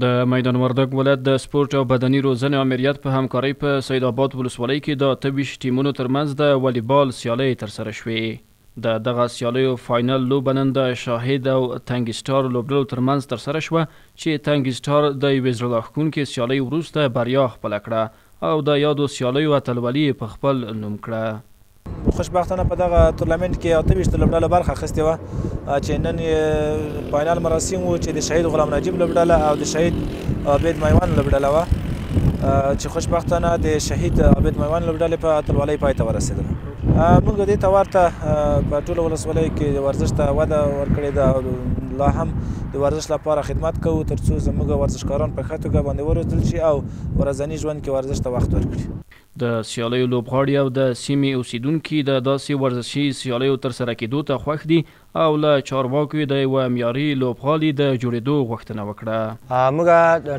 د میدان وردګ ولایت د سپورت او بدني روزنې امریت په همکارۍ په سید آباد ولسوالۍ کې د 28 ټیمونو ترمنځ د والیبال سیالۍ ترسره شوې. د دغه سیالیو فاینل لوبه نن د شاهد او تنګ سټار لوبډلو ترمنځ ترسره شوه چې تنګ سټار د یوې زړه راښکونکې سیالۍ وروسته بریا خپله کړه او د یادو سیالیو اتلولي په خپل نوم کړه. خوشبختانه په دغه تورنمنت کې 28 لوبډله برخه اخیستې وه چې نن یې فاینل مراسم و چې د شهید غلام نجیب لوبډله او د شهید عابد میوان لوبډله وه چې خوشبختانه د شهید عابد میوان لوبډلې په اتلولۍ پای ته ورسېدله. موږ دې ته ورته په ټوله ولسوالۍ کې ورزش ته وده ورکړې ده او لا هم د ورزش لپاره خدمت کوو تر څو زموږ ورزشکاران په ښه توګه باندې وروزل شي او ورځني ژوند کې ورزش ته وخت ورکړي. د سیالیو لوبغاړي او د سیمې اوسیدونکي د داسې ورزشي سیالیو ترسره کېدو ته خوښ دي او له چارواکو د یوه معیاري لوبغالي د جوړېدو غوښتنه وکړه. موږ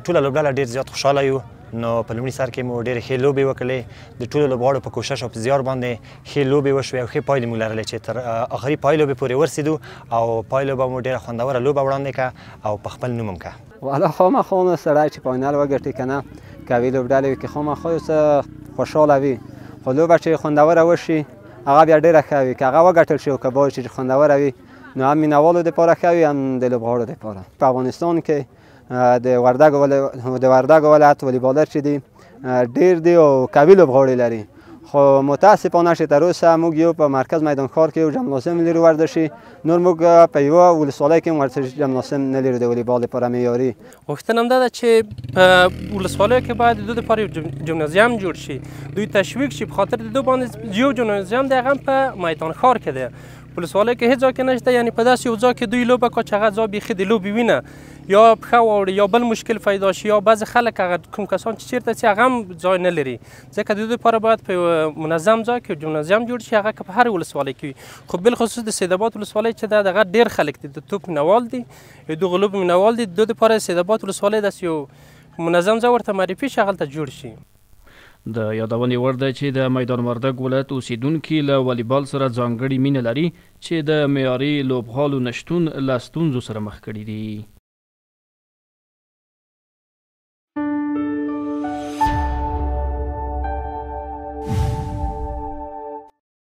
ټوله لوبډله ډېر زیات خوشحاله یو. نو په لومړي سر کې مو ډېرې ښې لوبې وکړلې. د ټولو لوبغاړو په کوشش او په زیار باندې ښې لوبې وشوې او ښې پایلې مو لرلې چې تر آخري پای لوبې پورې ورسېدو او پای لوبه مو ډېره خوندوره لوبه وړاندې کړه او په خپل نوم هم کړه. والا خامخا نو سړی چې فاینل وګټي که نه کوي لوبډلې وي کې خامخا یو څه خوشحاله وي خو لوبه چې خوندوره وشي هغه بیا ډېره ښه وي که هغه وګټل شي او که باید چې خوندوره وي نو هم مینوالو دپاره ښه وي هم د لوبغاړو دپاره. په افغانستان کې د وردګ ولایت والیبالر چې دي ډېر دی او قوي لوبغاړي لري خو متاسفانه چې تر اوسه موږ یو په مرکز میدان ښار کې یو جمنازیم لرو ورزشي نور موږ په یوه ولسوالۍ کې هم ورزشي جمنازیم نه لرو د والیبال لپاره معیاري. غوښتنه هم دا ده چې په ولسوالیو کې باید د دوی دپاره یو جمنازیم جوړ شي دوی تشویق شي په خاطر د دوی باندې یو جمنازیم دی هغه هم په میدان ښار کې دی ولسوالۍ کې هېڅ ځای کې نشته یعنې په داسې یو ځای کې دوی لوبه کړه چې هغه ځای بیخي د لوبې وینه یا پښه واوړي یا بل مشکل پیدا شي یا بعضې خلک هغه کوم کسان چې چېرته ځي هغه هم ځای نه لري ځکه د دوی لپاره باید په یوه منظم ځای کې جمنازیم جوړ شي هغه که په هر ولسوالۍ کې وي خو بالخصوص د سید آباد ولسوالۍ چې ده دغه ډېر خلک دي د توپ مینوال دي د دغو لوبو مینوال دي د دوی دپاره سید آباد ولسوالۍ داسې یو منظم ځای ورته معرفي شي هغلته جوړ شي. د یادونې وړ ده چې د میدان وردګ ولایت اوسیدونکي له والیبال سره ځانګړې مینه لري چې د معیاري لوبغالو نشتون له ستونزو سره مخ کړي دي.